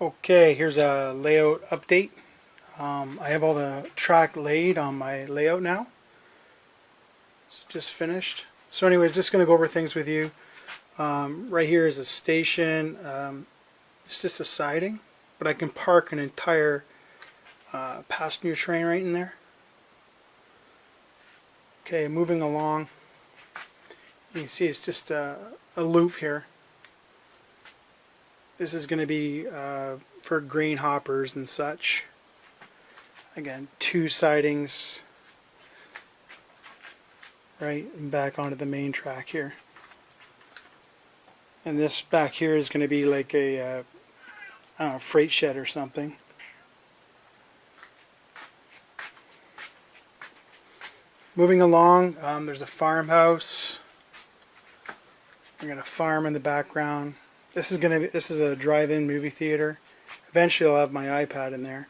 Okay, here's a layout update. I have all the track laid on my layout now. So just finished. So anyways, just going to go over things with you. Right here is a station. It's just a siding, but I can park an entire passenger train right in there. Okay, moving along. You can see it's just a loop here. This is going to be for grain hoppers and such. Again, two sidings right and back onto the main track here. And this back here is going to be like a I don't know, freight shed or something. Moving along, there's a farmhouse. I'm going to farm in the background. This is a drive-in movie theater. Eventually, I'll have my iPad in there.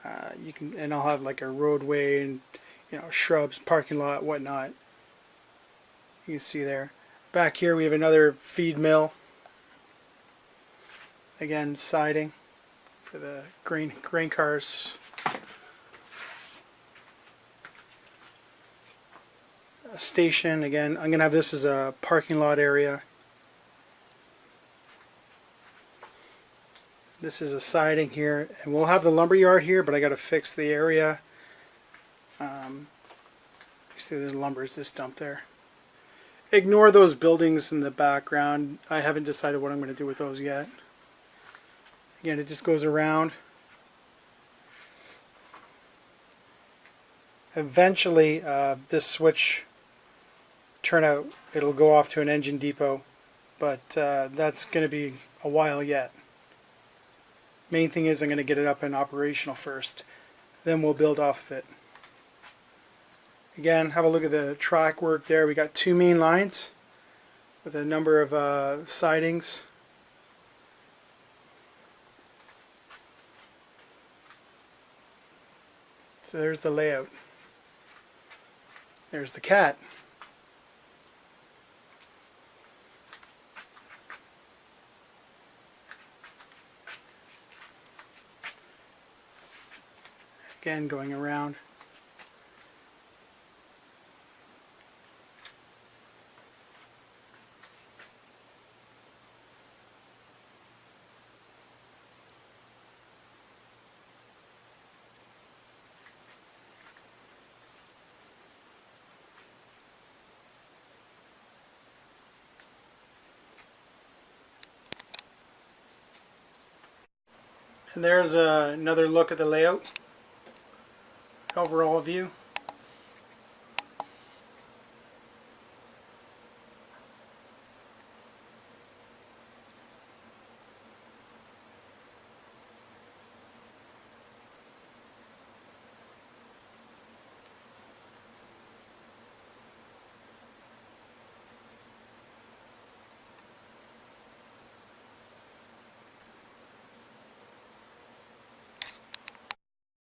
And I'll have like a roadway and shrubs, parking lot, whatnot. You can see there. Back here we have another feed mill. Again, siding for the grain cars. A station again. I'm gonna have this as a parking lot area. This is a siding here, and we'll have the lumber yard here, but I got to fix the area. You see the lumber is just dumped there. Ignore those buildings in the background. I haven't decided what I'm going to do with those yet. Again, it just goes around. Eventually, this switch turnout, it'll go off to an engine depot, but that's going to be a while yet. Main thing is I'm going to get it up and operational first. Then we'll build off of it. Again, have a look at the track work there. We got two main lines with a number of sidings. So there's the layout. There's the cat. Again, going around. And there's another look at the layout. Overall view.